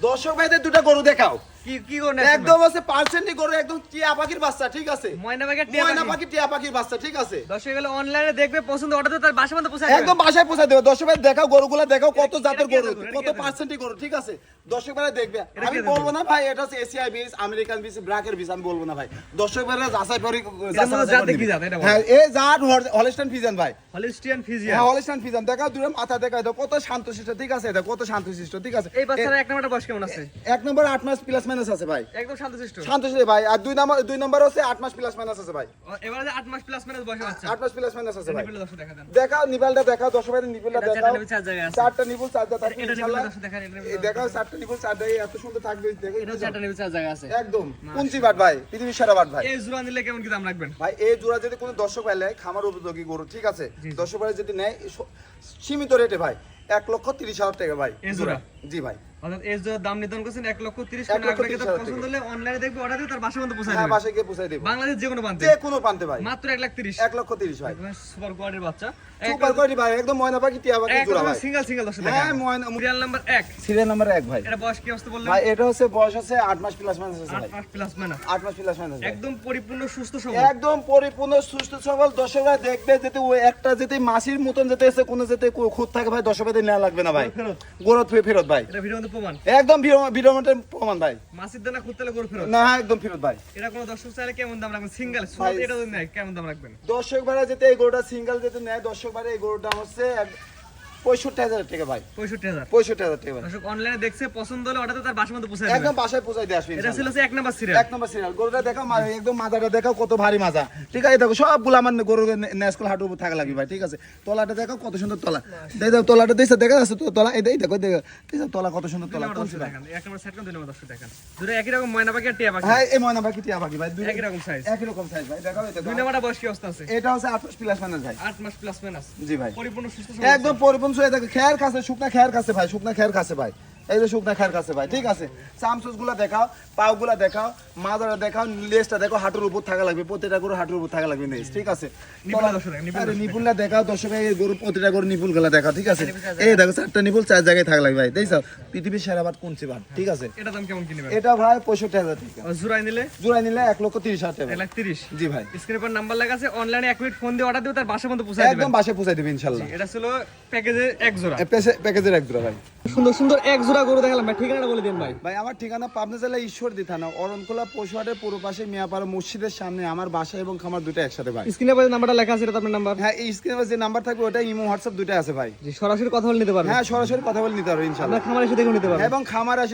দর্শক ভাইদের দুটো গরু দেখাও। কি গরু একদম আছে পার্সেন্টই গরু, একদম টিয়া পাখির বাচ্চা, ঠিক আছে? ময়না পাখি টিয়া পাখির বাচ্চা, ঠিক আছে? দর্শক গেলে অনলাইনে দেখবে, পছন্দ অর্ডার দিতে তার বাসায় মধ্যে পৌঁছে একদম বাসায় পৌঁছে দেবে। দর্শক ভাই দেখাও গরুগুলো, দেখাও কত জাতের গরু, কত পার্সেন্টই গরু, ঠিক আছে? দর্শক ভাই দেখবে। আমি বলবো না ভাই এটা হচ্ছে এশিয়াই বীজ, আমেরিকান বীজ, ব্র্যাকের বীজ, আমি বলবো না ভাই। দর্শক ভাইরা যাচাই করে হ্যাঁ, এই জাত হলস্টাইন ফ্রিজিয়ান ভাই, হলিস্টিয়ান ফ্রিজিয়ান। হ্যাঁ হলস্টাইন ফ্রিজিয়ান। দেখাও দুটো মাথা দেখাও, দাও কত শান্তশিষ্ট, ঠিক আছে? এটা কত শান্তশিষ্ট, ঠিক আছে? এই বাচ্চার এক নাম্বারটা বয়স কেমন আছে? এক নম্বর 8 মাস প্লাস মাইনাস আছে ভাই, একদম শান্তশিষ্ট শান্তশিষ্ট ভাই। আর দুই নম্বর হচ্ছে 8 মাস প্লাস মাইনাস আছে ভাই, এবারে 8 মাস প্লাস মাইনাস বয়স আছে। 8 মাস প্লাস মাইনাস আছে ভাই। নিপিল দর্শক দেখা দেন, দেখাও নিপালটা, দেখাও দর্শক ভাই নিপালটা দেখাও। চারটা নিপিল চার জায়গায় আছে, চারটা নিপুল চার জায়গা থাকবে এটা নিপিল ইনশাআল্লাহ। দর্শক দেখেন, এই দেখাও চারটা নিপুল চার জায়গায় এত সুন্দর থাকবে, দেখো এটা চারটা নিপিল চার জায়গায় আছে একদম কুঞ্চি বাট ভাই, পৃথিবীর সেরা বাট ভাই। এই জোড়া নিলে কেমন কি দাম রাখবেন ভাই এই জোড়া যদি কোনো দর্শক ভাই নেয়, খামার উপযোগী গরু, ঠিক আছে? দর্শক ভাই যদি নেয় সীমিত রেটে ভাই 1,30,000 টাকা ভাই এই জোড়া। জি ভাই, অর্থাৎ এই জোড়া দাম নির্ধারণ করছেন 1,30,000 1,30,000 আপনাকে তো পছন্দ হলে অনলাইনে দেখবে, অর্ডার দিতে তার বাসায় মধ্যে পৌঁছে হ্যাঁ দেবে, বাসায় গিয়ে পৌঁছে দেব বাংলাদেশ যে কোনো প্রান্তে, যে কোনো প্রান্তে ভাই। মাত্র 1,30,000 1,30,000 ভাই, সুপার কোয়ালিটির বাচ্চা, সুপার কোয়ালিটি ভাই, একদম ময়না পাখি টিয়া পাখি জোড়া ভাই। সিঙ্গেল দর্শক হ্যাঁ দেখেন। ময়না সিরিয়াল নাম্বার 1, সিরিয়াল নাম্বার 1 ভাই। এটা বয়স কি অবস্থা বললেন? ভাই এটা হচ্ছে বয়স হচ্ছে 8 মাস প্লাস মাইনাস আছে 8 ভাই, মাস প্লাস মাইনাস, 8 মাস প্লাস মাইনাস ভাই। একদম পরিপূর্ণ সুস্থ সবল, একদম পরিপূর্ণ সুস্থ সবল। দর্শকরা দেখবে যেতে ওই একটা যেতে মাসির মতন যেতে এসে কোনো যেতে খুদ থাকে ভাই, দর্শকদের নেওয়া লাগবে না ভাই, ফেরত। গরত ফেরত ভাই, এটা ভিডিওর মধ্যে প্রমাণ, একদম ভিডিওমেন্টের প্রমাণ ভাই। মাসির দানা খুঁজতে গরু ফেরত। না একদম ফেরত ভাই। এটা কোন দর্শক চাইলে কেমন দাম রাখবেন? সিঙ্গেল ভাই, এটা যদি নেয় কেমন দাম রাখবেন? দর্শক ভাড়া যেতে এই গরুটা সিঙ্গেল যেতে নেয়, দর্শক ভাড়া এই গরুটা হচ্ছে 65,000 টাকা ভাই, 65,000। 65,000 টাকা ভাই। দর্শক অনলাইনে দেখছে, পছন্দ হলে অর্ডার তার বাসার মধ্যে পৌঁছে দেবে, একদম বাসায় পৌঁছাই দিয়ে আসবে এটা ছিল ইনশাআল্লাহ। 1 নাম্বার সিরিয়াল। 1 নম্বর সিরিয়াল। গরুটা দেখাও একদম মাজাটা দেখাও কত ভারী মাজা, ঠিক আছে? দেখো সবগুলো আমার গরুর ন্যাসকুল হাঁটুর উপর থাকা লাগবে ভাই, ঠিক আছে? তলাটা দেখাও কত সুন্দর তলা, দেখো তলাটা দিছে, দেখা যাচ্ছে তো তলা, এই দেখো দেখো দেখো তলা কত সুন্দর তলা, কোন সুন্দর। দেখেন 1 নাম্বার সেট কোন 2 নাম্বার দর্শক দেখেন, দুটো একই রকম ময়না পাখি আর টিয়া পাখি, হ্যাঁ এই ময়না পাখি টিয়া পাখি ভাই, দুই একই রকম সাইজ, একই রকম সাইজ ভাই। দেখাও এটা 2 নাম্বারটা বয়স কি অবস্থা আছে? এটা হচ্ছে 8 মাস প্লাস মাইনাস ভাই, 8 মাস প্লাস মাইনাস, জি ভাই। পরিপূর্ণ সুস্থ একদম পরিপূর্ণ শুয়ে দেখো, খেয়ার কাছে শুকনা খেয়ার কাছে ভাই, শুকনা খেয়ার কাছে ভাই, এই যে শুকনা খেয়ার কাছে ভাই, ঠিক আছে? চামচুস গুলা দেখাও, পাও গুলা দেখাও, মাজাটা দেখাও, লেজটা দেখো হাঁটুর উপর থাকা লাগবে, প্রতিটা গরু হাঁটুর উপর থাকা লাগবে নেজ, ঠিক আছে? নিপুলটা দেখাও দর্শক, এই গরু প্রতিটা গরু নিপুল গুলা দেখাও, ঠিক আছে? এই দেখো চারটা নিপুল চার জায়গায় থাকা লাগবে ভাই, দেখছো? পৃথিবীর সেরা বাট কুঞ্চি বাট, ঠিক আছে? এটা দাম কেমন কিনবেন? এটা ভাই 65,000 টাকা, জোড়াই নিলে জোড়াই নিলে 1,30,000 টাকা, 1,30,000। জি ভাই। স্ক্রিনের পর নাম্বার লেখা আছে, অনলাইনে 1 মিনিট ফোন দিয়ে অর্ডার দিও, তার বাসার মধ্যে পৌঁছে দিবেন, একদম বাসায় পৌঁছাই দিবেন ইনশাআল্লাহ। এটা ছিল প্যাকেজের এক জোড়া, প্যাকেজের এক জোড়া ভাই। সুন্দর সুন্দর এক জোড়া গরু দেখালাম ভাই, ঠিকানাটা বলে দিন ভাই। ভাই আমার ঠিকানা পাবনা জেলা ঈশ্বরদী থানা, অরণখোলা পশুহাটের পূর্ব পাশে মিয়াপাড়া মসজিদের সামনে আমার বাসা এবং খামার দুটো একসাথে ভাই। স্ক্রিনে পর নাম্বারটা লেখা আছে, এটা আপনার নাম্বার? হ্যাঁ এই স্ক্রিনে যে নাম্বার থাকবে ওটা ইমো হোয়াটসঅ্যাপ দুটো আছে ভাই। জি, সরাসরি কথা বলে নিতে পারবেন, হ্যাঁ সরাসরি কথা বলে নিতে পারবে ইনশাআল্লাহ, আপনার খামার এসে দেখে নিতে পারবেন এবং খামার আসি